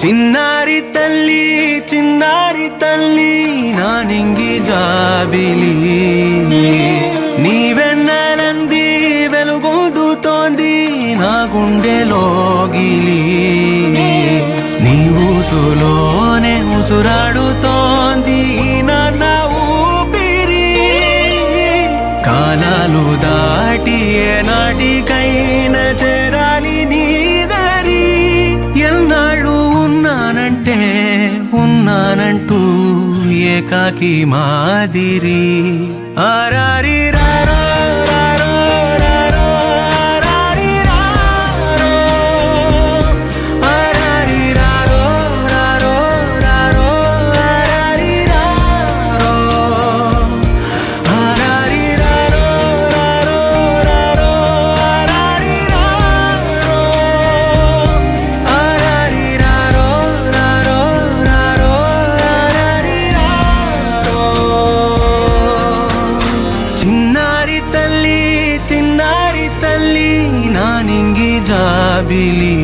చిన్నారి తల్లి నానింగి జాబిలి నీవెన్నెలంది వెలుగొందుతోంది నా గుండెలోగిలి నీ ఊసులోనే ఉసురాడుతోంది నాన్న ఊపిరి కాలాలు దాటి ఏనాటికైనా చేరాలి నీ దరి ఎన్నాళ్ళు ఉన్నానంటూ ఏకాకి మాదిరి ఆరారి రారో రారో రారో ఆరారి రారో ఆరారి రారో రారో రారో ఆరారి రారో ఆరారి రారో రారో రారో ఆరారి రారో ఆరారి రారో రారో రారో ఆరారి రారో చిన్నారి తల్లి నానింగి జాబిలి